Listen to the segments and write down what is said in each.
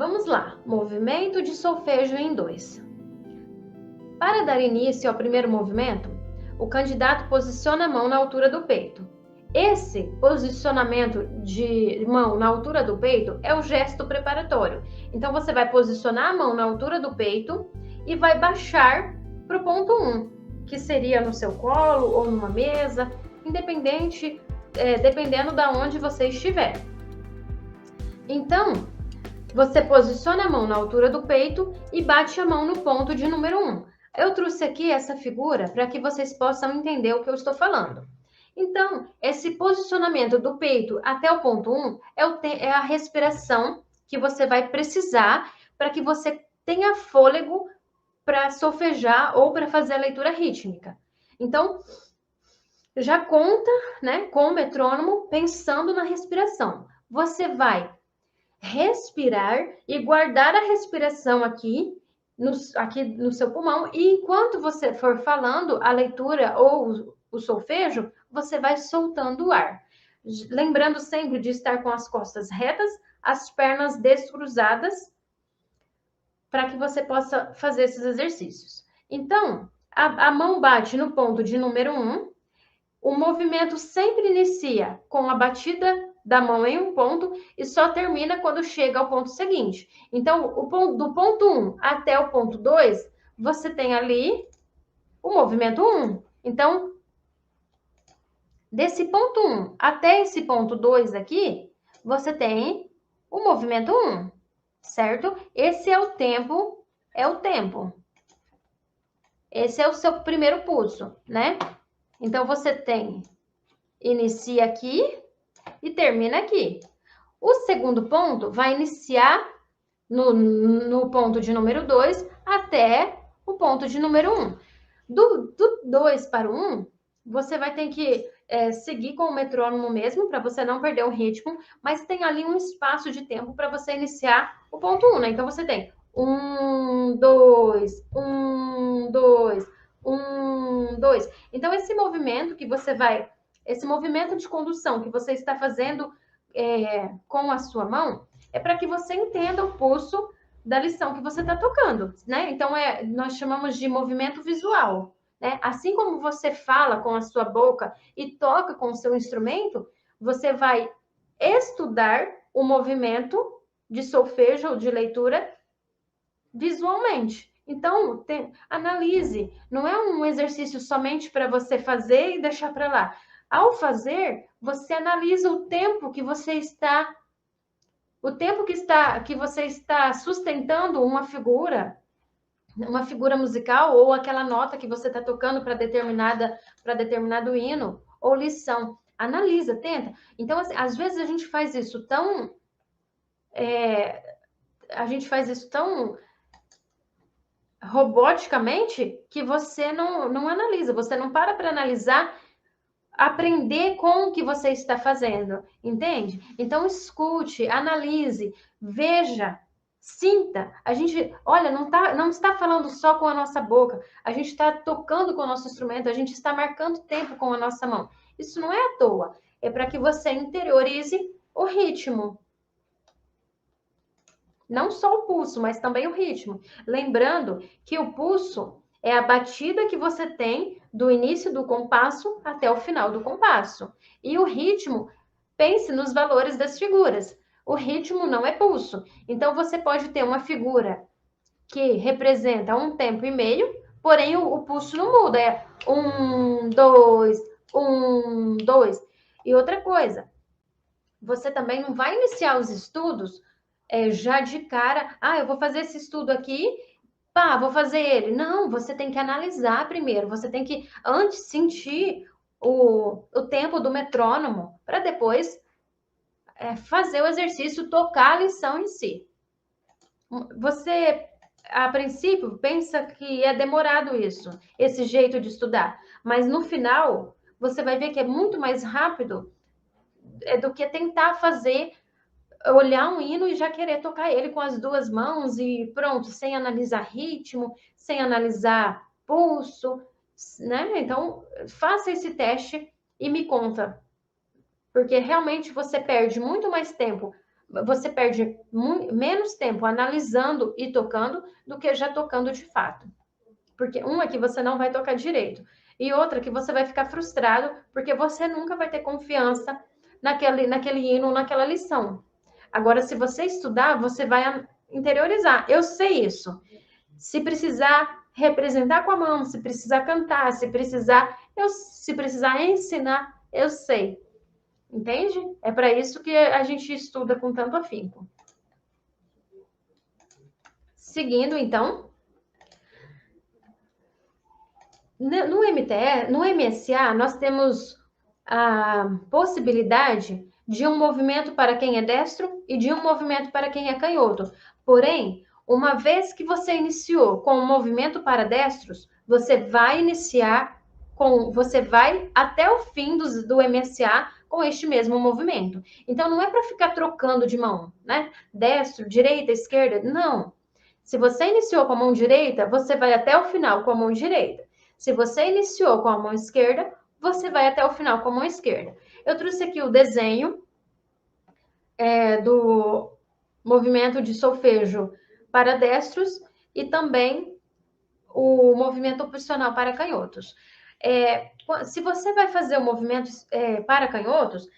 Vamos lá, movimento de solfejo em 2. Para dar início ao primeiro movimento, o candidato posiciona a mão na altura do peito. Esse posicionamento de mão na altura do peito é o gesto preparatório. Então, você vai posicionar a mão na altura do peito e vai baixar para o ponto 1, que seria no seu colo ou numa mesa, dependendo de onde você estiver. Então, você posiciona a mão na altura do peito e bate a mão no ponto de número 1. Eu trouxe aqui essa figura para que vocês possam entender o que eu estou falando. Então, esse posicionamento do peito até o ponto 1 é a respiração que você vai precisar para que você tenha fôlego para solfejar ou para fazer a leitura rítmica. Então, já conta, né, com o metrônomo pensando na respiração. Você vai respirar e guardar a respiração aqui no seu pulmão, e enquanto você for falando a leitura ou o solfejo, você vai soltando o ar. Lembrando sempre de estar com as costas retas, as pernas descruzadas, para que você possa fazer esses exercícios. Então, a mão bate no ponto de número 1, o movimento sempre inicia com a batida da mão em um ponto e só termina quando chega ao ponto seguinte. Então, do ponto 1 até o ponto 2, você tem ali o movimento 1. Então, desse ponto 1 até esse ponto 2 aqui, você tem o movimento 1, certo? Esse é o tempo, Esse é o seu primeiro pulso, né? Então, você inicia aqui e termina aqui. O segundo ponto vai iniciar no ponto de número 2 até o ponto de número 1. Do 2 para o 1, você vai ter que seguir com o metrônomo mesmo, para você não perder o ritmo, mas tem ali um espaço de tempo para você iniciar o ponto 1, né? Então, você tem 1, 2, 1, 2, 1, 2. Então, esse movimento de condução que você está fazendo com a sua mão, é para que você entenda o pulso da lição que você está tocando, né? Então, nós chamamos de movimento visual, né? Assim como você fala com a sua boca e toca com o seu instrumento, você vai estudar o movimento de solfejo ou de leitura visualmente. Então, analise. Não é um exercício somente para você fazer e deixar para lá. Ao fazer, você analisa o tempo que você está sustentando uma figura musical ou aquela nota que você está tocando para determinado hino ou lição. Analisa, tenta. Então, assim, às vezes a gente faz isso tão roboticamente que você não analisa, você não para analisar, aprender com o que você está fazendo, entende? Então, escute, analise, veja, sinta. A gente, olha, não está falando só com a nossa boca, a gente está tocando com o nosso instrumento, a gente está marcando tempo com a nossa mão. Isso não é à toa, é para que você interiorize o ritmo. Não só o pulso, mas também o ritmo. Lembrando que o pulso é a batida que você tem do início do compasso até o final do compasso. E o ritmo, pense nos valores das figuras. O ritmo não é pulso. Então, você pode ter uma figura que representa 1 tempo e meio, porém o pulso não muda. É 1, 2, 1, 2. E outra coisa, você também não vai iniciar os estudos já de cara, eu vou fazer esse estudo aqui, vou fazer ele. Não, você tem que analisar primeiro, você tem que antes sentir o tempo do metrônomo, para depois fazer o exercício, tocar a lição em si. Você, a princípio, pensa que é demorado esse jeito de estudar, mas no final, você vai ver que é muito mais rápido do que tentar olhar um hino e já querer tocar ele com as 2 mãos e pronto, sem analisar ritmo, sem analisar pulso, né? Então, faça esse teste e me conta, porque realmente você perde muito mais tempo você perde menos tempo analisando e tocando do que já tocando de fato. Porque uma que você não vai tocar direito e outra que você vai ficar frustrado porque você nunca vai ter confiança naquele hino, naquela lição. Agora, se você estudar, você vai interiorizar. Eu sei isso. Se precisar representar com a mão, se precisar cantar, se precisar ensinar, eu sei. Entende? É para isso que a gente estuda com tanto afinco. Seguindo, então, no MSA, nós temos a possibilidade de um movimento para quem é destro e de um movimento para quem é canhoto. Porém, uma vez que você iniciou com o movimento para destros, você vai até o fim do MSA com este mesmo movimento. Então, não é para ficar trocando de mão, né? Destro, direita, esquerda, não. Se você iniciou com a mão direita, você vai até o final com a mão direita. Se você iniciou com a mão esquerda, você vai até o final com a mão esquerda. Eu trouxe aqui o desenho do movimento de solfejo para destros e também o movimento opcional para canhotos. Se você vai fazer o movimento para canhotos,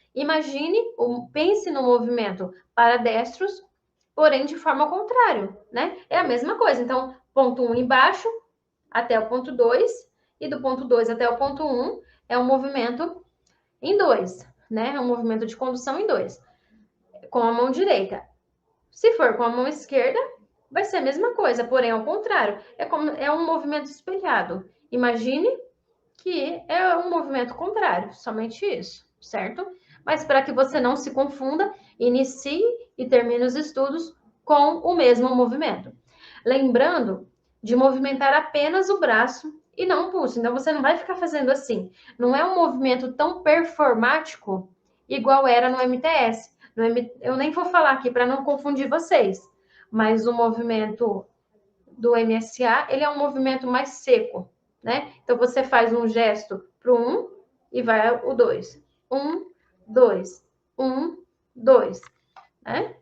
pense no movimento para destros, porém de forma contrária, né? É a mesma coisa. Então, ponto 1 embaixo até o ponto 2 e do ponto 2 até o ponto 1 é um movimento em 2, né? É um movimento de condução em 2, com a mão direita. Se for com a mão esquerda, vai ser a mesma coisa, porém ao contrário. É um movimento espelhado. Imagine que é um movimento contrário, somente isso, certo? Mas para que você não se confunda, inicie e termine os estudos com o mesmo movimento. Lembrando de movimentar apenas o braço e não o pulso. Então, você não vai ficar fazendo assim. Não é um movimento tão performático igual era no MTS. Eu nem vou falar aqui para não confundir vocês, mas o movimento do MSA, ele é um movimento mais seco, né? Então, você faz um gesto para o 1 e vai o 2. 1, 2, 1, 2, né?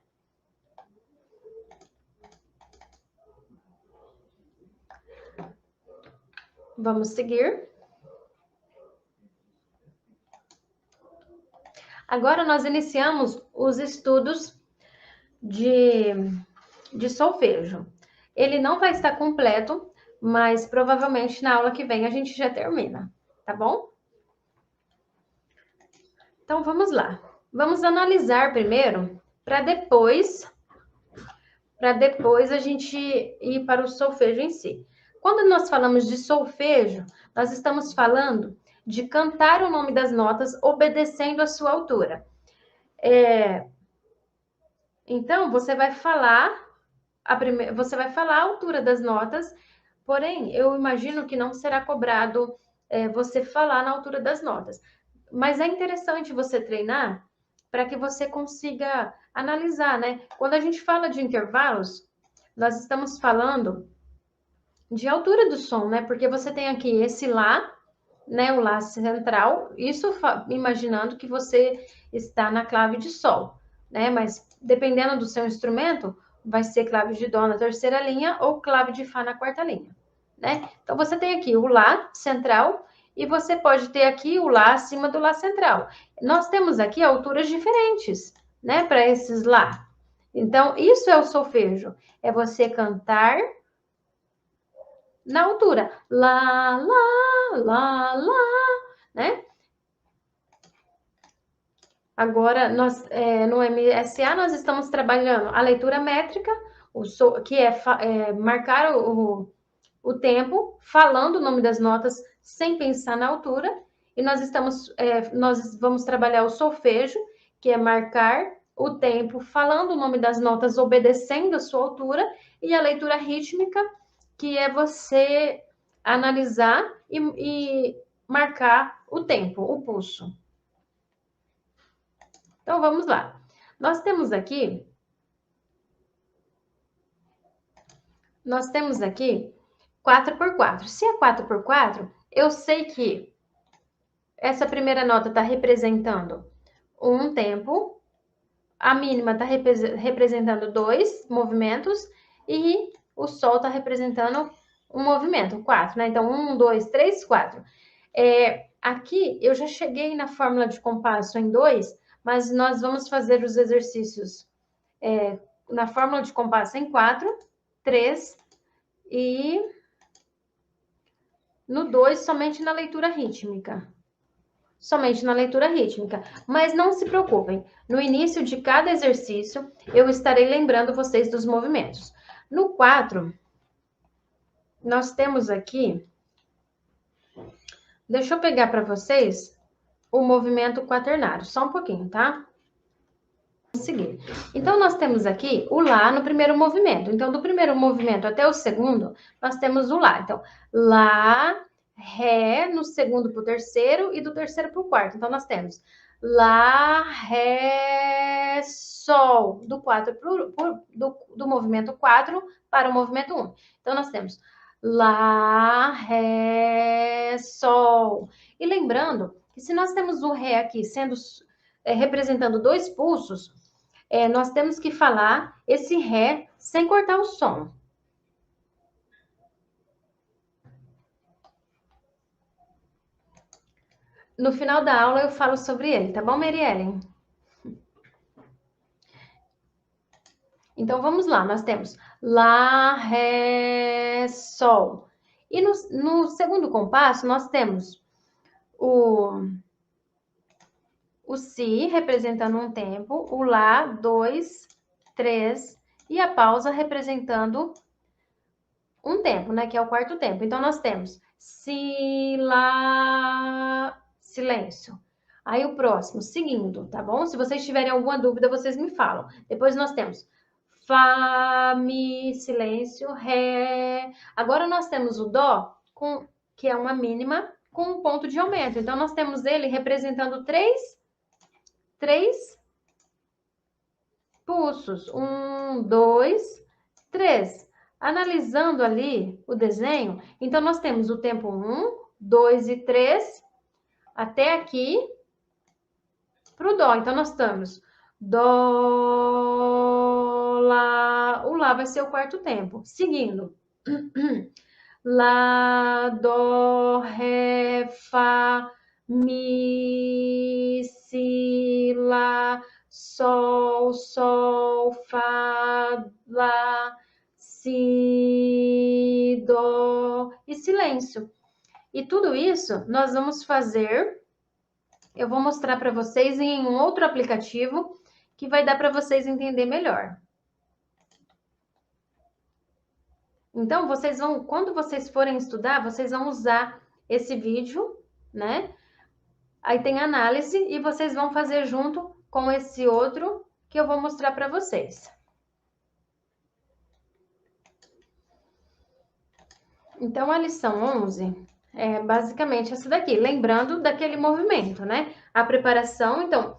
Vamos seguir. Agora nós iniciamos os estudos de solfejo. Ele não vai estar completo, mas provavelmente na aula que vem a gente já termina, tá bom? Então vamos lá. Vamos analisar primeiro para depois a gente ir para o solfejo em si. Quando nós falamos de solfejo, nós estamos falando de cantar o nome das notas obedecendo a sua altura. Então, você vai falar a altura das notas, porém, eu imagino que não será cobrado você falar na altura das notas. Mas é interessante você treinar para que você consiga analisar, né? Quando a gente fala de intervalos, nós estamos falando de altura do som, né? Porque você tem aqui esse Lá, né? O Lá central, isso imaginando que você está na clave de Sol, né? Mas dependendo do seu instrumento, vai ser clave de Dó na terceira linha ou clave de Fá na quarta linha, né? Então você tem aqui o Lá central e você pode ter aqui o Lá acima do Lá central. Nós temos aqui alturas diferentes, né? Para esses Lá. Então, isso é o solfejo. É você cantar na altura. Lá, lá, lá, lá, né? Agora, no MSA, nós estamos trabalhando a leitura métrica, que é marcar o tempo, falando o nome das notas sem pensar na altura. E nós vamos trabalhar o solfejo, que é marcar o tempo, falando o nome das notas, obedecendo a sua altura. E a leitura rítmica, que é você analisar e marcar o tempo, o pulso. Então, vamos lá. Nós temos aqui 4x4. Se é 4x4, eu sei que essa primeira nota está representando um tempo, a mínima está representando 2 movimentos e o Sol está representando um movimento, 4, né? Então, 1, 2, 3, 4. Aqui, eu já cheguei na fórmula de compasso em 2, mas nós vamos fazer os exercícios na fórmula de compasso em 4, 3 e no 2 somente na leitura rítmica. Somente na leitura rítmica. Mas não se preocupem, no início de cada exercício, eu estarei lembrando vocês dos movimentos. No 4, nós temos aqui... Deixa eu pegar para vocês o movimento quaternário, só um pouquinho, tá? Vamos seguir. Então, nós temos aqui o Lá no primeiro movimento. Então, do primeiro movimento até o segundo, nós temos o Lá. Então, Lá, Ré, no segundo para o terceiro e do terceiro para o quarto. Então, nós temos Lá, Ré, Sol, do movimento 4 para o movimento 1. Então, nós temos Lá, Ré, Sol. E lembrando que se nós temos o Ré aqui sendo representando 2 pulsos, nós temos que falar esse Ré sem cortar o som. No final da aula eu falo sobre ele, tá bom, Mariellen? Então, vamos lá. Nós temos Lá, Ré, Sol. E no segundo compasso, nós temos o Si representando um tempo, o Lá, 2, 3, e a pausa representando um tempo, né? Que é o quarto tempo. Então, nós temos Si, Lá, silêncio. Aí, o próximo, seguindo, tá bom? Se vocês tiverem alguma dúvida, vocês me falam. Depois, nós temos Fá, Mi, silêncio, Ré. Agora, nós temos o Dó, que é uma mínima, com um ponto de aumento. Então, nós temos ele representando 3 pulsos. 1, 2, 3. Analisando ali o desenho, então nós temos o tempo 1, 2 e 3, até aqui, para o Dó. Então, nós estamos Dó, Lá. O Lá vai ser o quarto tempo. Seguindo. Lá, Dó, Ré, Fá, Mi, Si, Lá, Sol, Sol, Fá, Lá, Si, Dó e silêncio. E tudo isso nós vamos fazer, eu vou mostrar para vocês em um outro aplicativo que vai dar para vocês entender melhor. Então, vocês vão, quando vocês forem estudar, vocês vão usar esse vídeo, né? Aí tem análise e vocês vão fazer junto com esse outro que eu vou mostrar para vocês. Então, a lição 11 é basicamente essa daqui, lembrando daquele movimento, né? A preparação, então,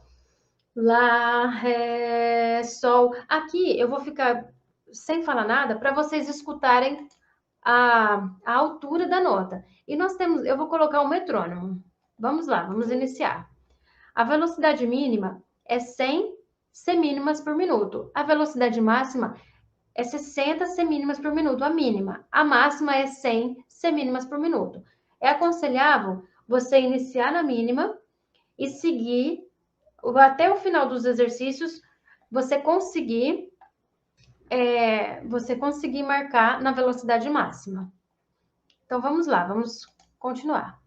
Lá, Ré, Sol. Aqui eu vou ficar sem falar nada para vocês escutarem a altura da nota. E nós temos, eu vou colocar o metrônomo. Vamos lá, vamos iniciar. A velocidade mínima é 100 semínimas por minuto. A velocidade máxima é 60 semínimas por minuto, a mínima. A máxima é 100 semínimas por minuto. É aconselhável você iniciar na mínima e seguir até o final dos exercícios, você conseguir marcar na velocidade máxima. Então, vamos lá, vamos continuar.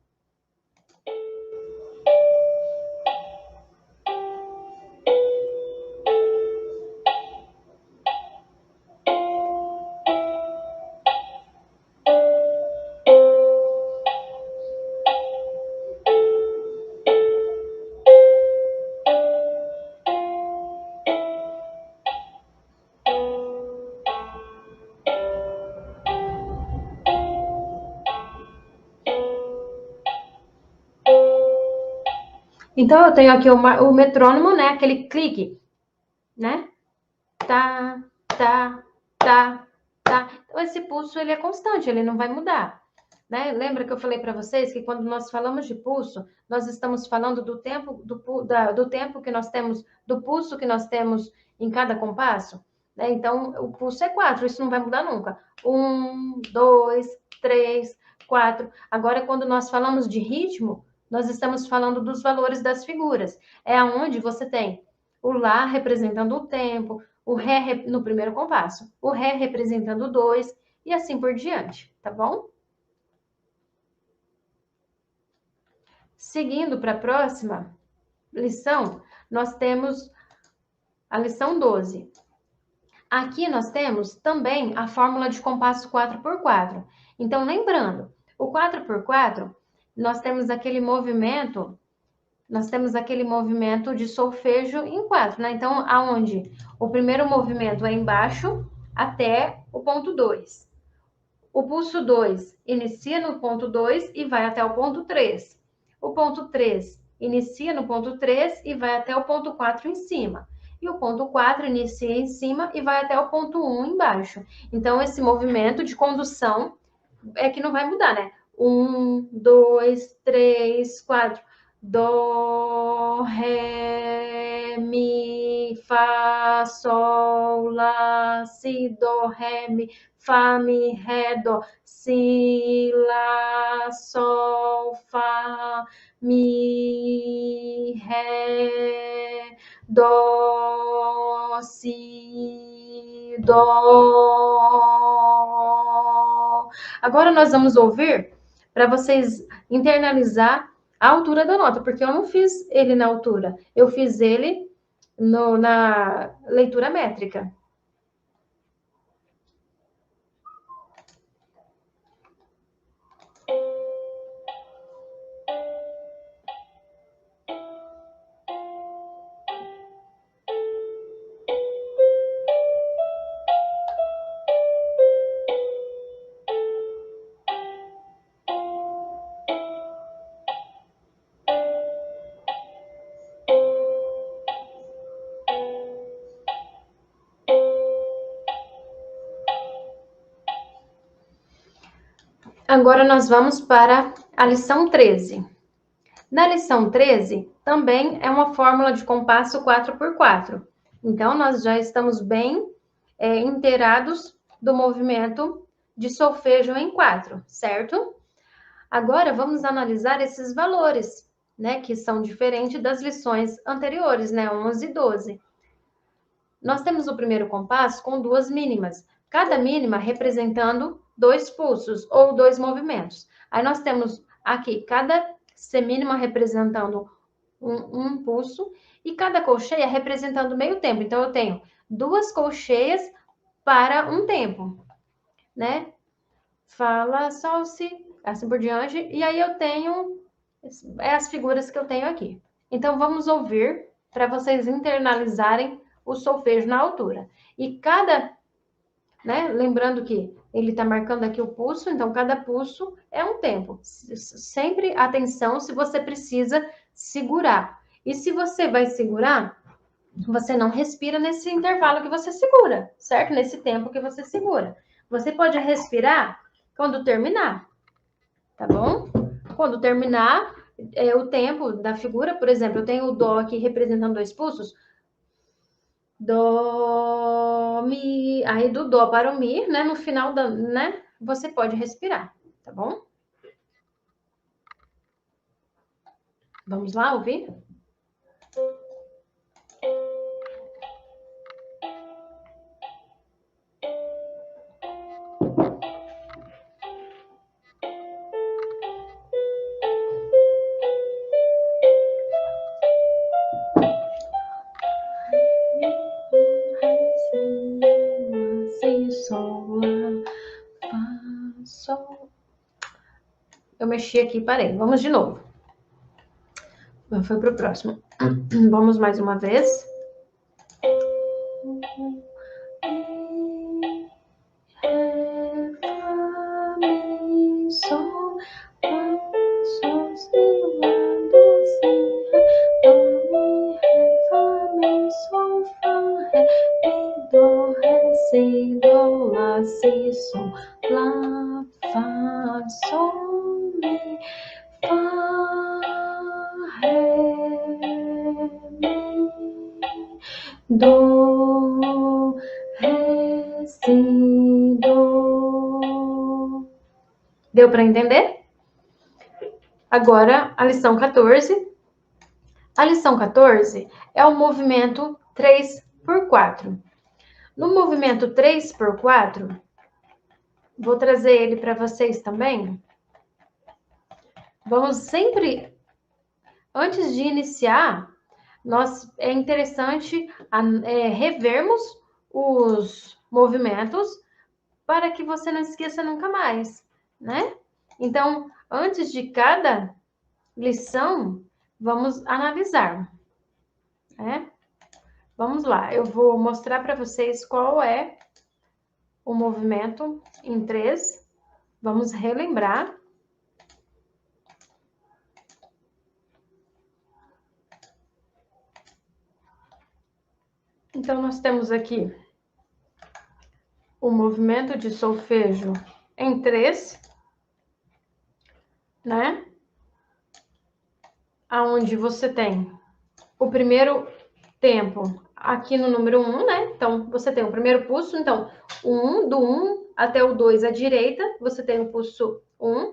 Então, eu tenho aqui o metrônomo, né? Aquele clique, né? Tá, tá, tá, tá. Então, esse pulso, ele é constante, ele não vai mudar. né? Lembra que eu falei para vocês que quando nós falamos de pulso, nós estamos falando do tempo do tempo que nós temos, do pulso que nós temos em cada compasso, né? Então, o pulso é 4, isso não vai mudar nunca. 1, 2, 3, 4. Agora, quando nós falamos de ritmo, nós estamos falando dos valores das figuras. É aonde você tem o Lá representando o tempo, o Ré no primeiro compasso, o Ré representando o 2 e assim por diante, tá bom? Seguindo para a próxima lição, nós temos a lição 12. Aqui nós temos também a fórmula de compasso 4x4. Então, lembrando, o 4x4, nós temos aquele movimento de solfejo em 4, né? Então, aonde o primeiro movimento é embaixo até o ponto 2. O pulso 2 inicia no ponto 2 e vai até o ponto 3. O ponto 3 inicia no ponto 3 e vai até o ponto 4 em cima. E o ponto 4 inicia em cima e vai até o ponto 1 embaixo. Então, esse movimento de condução é que não vai mudar, né? 1, 2, 3, 4. Dó, ré, mi, fá, sol, lá, si, dó, ré, mi, fá, mi, ré, dó, si, lá, sol, fá, mi, ré, dó, si, dó. Agora nós vamos ouvir para vocês internalizar a altura da nota, porque eu não fiz ele na altura, eu fiz ele na leitura métrica. Agora nós vamos para a lição 13. Na lição 13, também é uma fórmula de compasso 4x4. Então, nós já estamos bem inteirados do movimento de solfejo em 4, certo? Agora, vamos analisar esses valores, né, que são diferentes das lições anteriores, né, 11 e 12. Nós temos o primeiro compasso com 2 mínimas, cada mínima representando 2 pulsos ou 2 movimentos. Aí nós temos aqui cada semínima representando um pulso e cada colcheia representando meio tempo. Então, eu tenho 2 colcheias para um tempo, né? Fala, sol, si, assim por diante. E aí eu tenho as figuras que eu tenho aqui. Então, vamos ouvir para vocês internalizarem o solfejo na altura. E cada, né? Lembrando que ele está marcando aqui o pulso, então cada pulso é um tempo. Sempre atenção se você precisa segurar. E se você vai segurar, você não respira nesse intervalo que você segura, certo? Nesse tempo que você segura. Você pode respirar quando terminar, tá bom? Quando terminar o tempo da figura, por exemplo, eu tenho o dó aqui representando 2 pulsos. Dó, mi, aí do dó para o mi, né? No final da, né? Você pode respirar, tá bom? Vamos lá ouvir? Eu mexi aqui, parei. Vamos de novo. Foi pro próximo. Vamos mais uma vez. Si, do, sol, lá, si, sol, lá, fá, sol, mi, fá, ré, mi, do, ré, si, do. Deu para entender? Agora, a lição 14. A lição 14 é o movimento 3x4. No movimento 3x4, vou trazer ele para vocês também. Vamos sempre, antes de iniciar, é interessante revermos os movimentos para que você não esqueça nunca mais, né? Então, antes de cada lição, vamos analisar, né? Vamos lá, eu vou mostrar para vocês qual é o movimento em 3. Vamos relembrar. Então, nós temos aqui o movimento de solfejo em 3, né? Aonde você tem o primeiro tempo aqui no número 1, né? Então, você tem o primeiro pulso, então, do 1 até o 2 à direita, você tem o pulso 1,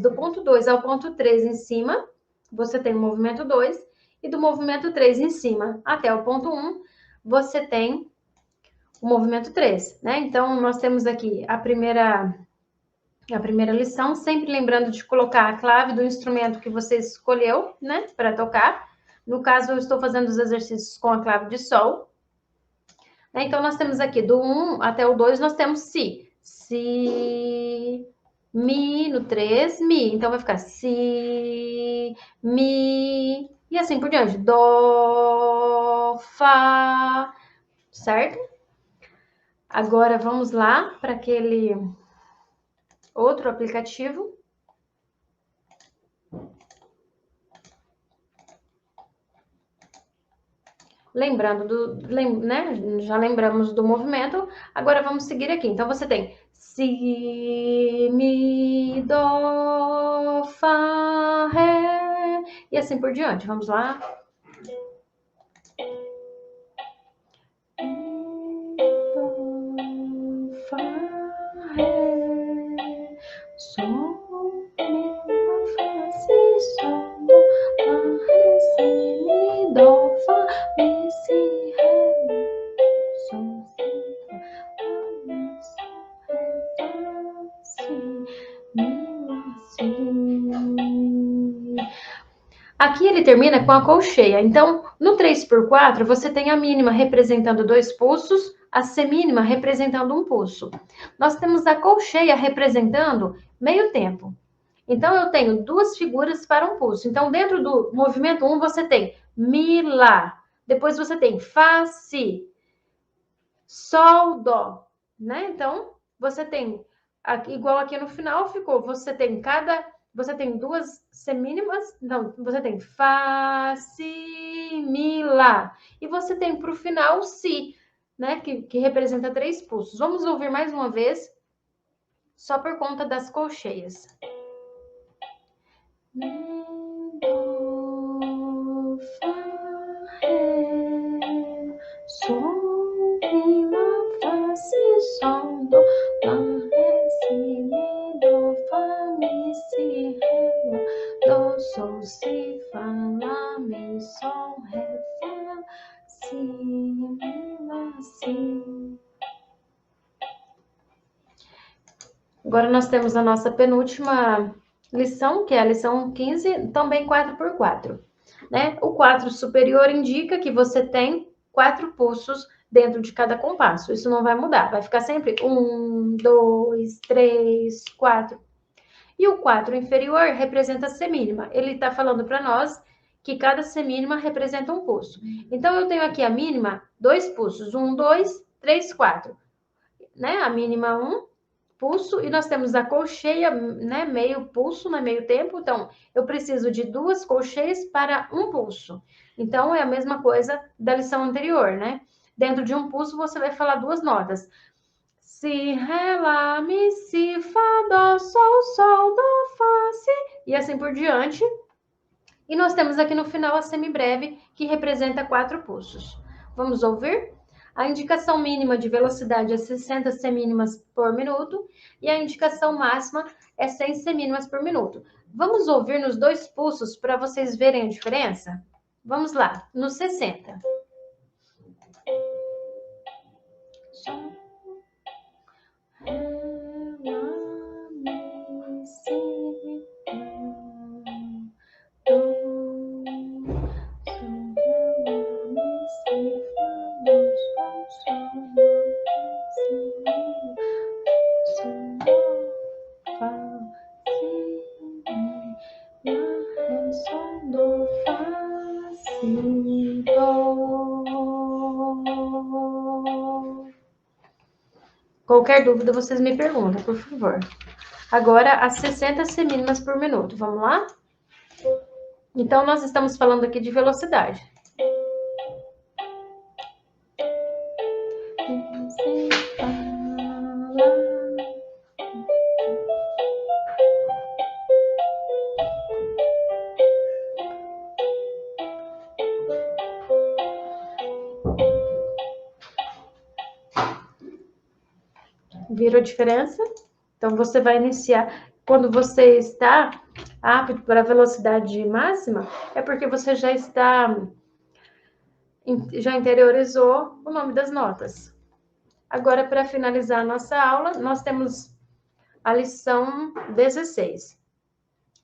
do ponto 2 ao ponto 3 em cima, você tem o movimento 2, e do movimento 3 em cima até o ponto 1, você tem o movimento 3, né? Então, nós temos aqui a primeira lição, sempre lembrando de colocar a clave do instrumento que você escolheu, né, para tocar. No caso, eu estou fazendo os exercícios com a clave de sol. Então, nós temos aqui, do 1 até o 2, nós temos si. Si, mi, no 3, mi. Então, vai ficar si, mi, e assim por diante. Dó, fá, certo? Agora, vamos lá para aquele outro aplicativo. Lembrando né? Já lembramos do movimento. Agora vamos seguir aqui. Então você tem si, mi, dó, fá, ré e assim por diante. Vamos lá. Dó, fá, ré, sol, mi, fá, si, sol, dó, fá, ré, si, mi, dó, fá, mi, si, ré, mi, sol, si, fá, mi, sol, ré, fá, si, mi, lá, si. Aqui ele termina com a colcheia. Então, no 3x4, você tem a mínima representando 2 pulsos, a semínima representando 1 pulso. Nós temos a colcheia representando meio tempo. Então, eu tenho 2 figuras para 1 pulso. Então, dentro do movimento 1, você tem mi, lá. Depois você tem fá, si, sol, dó, né? Então, você tem, igual aqui no final ficou, você tem 2 semínimas, então você tem fá, si, mi, lá. E você tem para o final si, né? Que representa 3 pulsos. Vamos ouvir mais uma vez, só por conta das colcheias. Mi, dó, fá, ré, sol, mi, lá, fá, si, sol, dó, lá, ré, si, mi, dó, fá, mi, si, ré, lá, dó, sol, si, fá, lá, mi, sol, ré, fá, si, mi, lá, si. Agora nós temos a nossa penúltima lição, que é a lição 15, também 4x4. Né? O 4 superior indica que você tem 4 pulsos dentro de cada compasso. Isso não vai mudar, vai ficar sempre 1, 2, 3, 4. E o 4 inferior representa a semínima. Ele está falando para nós que cada semínima representa um pulso. Então, eu tenho aqui a mínima, 2 pulsos. 1, 2, 3, 4. Né? A mínima 1 pulso, e nós temos a colcheia, né, meio pulso, né, meio tempo. Então, eu preciso de 2 colcheias para 1 pulso. Então, é a mesma coisa da lição anterior, né? Dentro de 1 pulso, você vai falar 2 notas. si, ré, lá, mi, si, fá, dó, sol, dó, fá, si, e assim por diante. E nós temos aqui no final a semibreve, que representa 4 pulsos. Vamos ouvir? A indicação mínima de velocidade é 60 semínimas por minuto e a indicação máxima é 100 semínimas por minuto. Vamos ouvir nos 2 pulsos para vocês verem a diferença? Vamos lá, no 60. Qualquer dúvida, vocês me perguntam, por favor. Agora, as 60 semínimas por minuto. Vamos lá? Então, nós estamos falando aqui de velocidade. Viram a diferença? Então, você vai iniciar... Quando você está apto para a velocidade máxima, é porque você já interiorizou o nome das notas. Agora, para finalizar a nossa aula, nós temos a lição 16.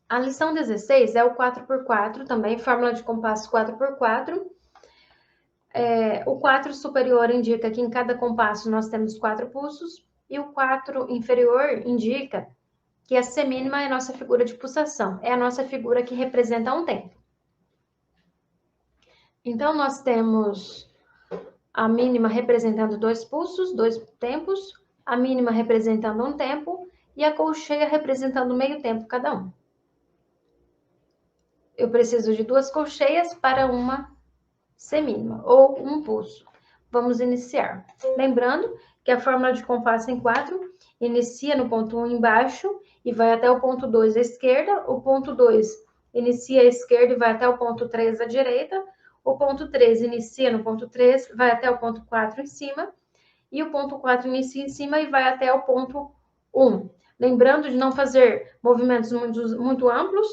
A lição 16 é o 4x4, também, fórmula de compasso 4x4. O 4 superior indica que em cada compasso nós temos 4 pulsos, e o 4 inferior indica que a semínima é a nossa figura de pulsação, é a nossa figura que representa um tempo. Então, nós temos a mínima representando 2 pulsos, 2 tempos, a mínima representando um tempo e a colcheia representando meio tempo cada um. Eu preciso de 2 colcheias para uma semínima, ou um pulso. Vamos iniciar. Lembrando que a fórmula de compasso em 4 inicia no ponto 1 embaixo e vai até o ponto 2 à esquerda. O ponto 2 inicia à esquerda e vai até o ponto 3 à direita. O ponto 3 inicia no ponto 3, vai até o ponto 4 em cima. E o ponto 4 inicia em cima e vai até o ponto 1. Lembrando de não fazer movimentos muito amplos,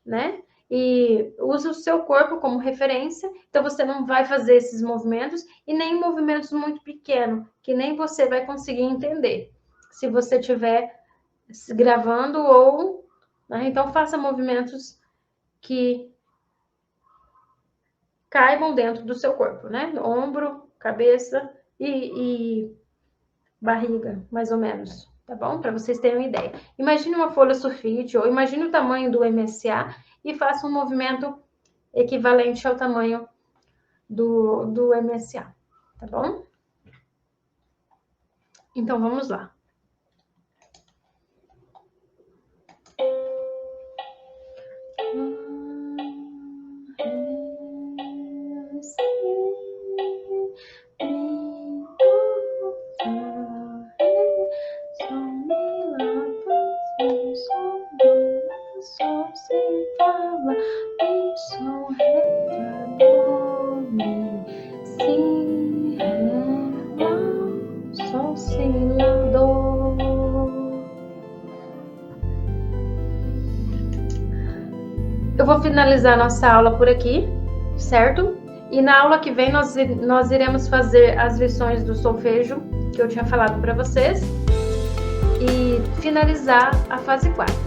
né? E usa o seu corpo como referência, então você não vai fazer esses movimentos e nem movimentos muito pequenos, que nem você vai conseguir entender, se você estiver gravando ou... Né? Então, faça movimentos que caibam dentro do seu corpo, né? Ombro, cabeça e barriga, mais ou menos, tá bom? Para vocês terem uma ideia. Imagine uma folha sulfite ou imagine o tamanho do MSA e faça um movimento equivalente ao tamanho do MSA, tá bom? Então, vamos lá. Eu vou finalizar nossa aula por aqui, certo? E na aula que vem nós iremos fazer as lições do solfejo, que eu tinha falado para vocês, e finalizar a fase 4.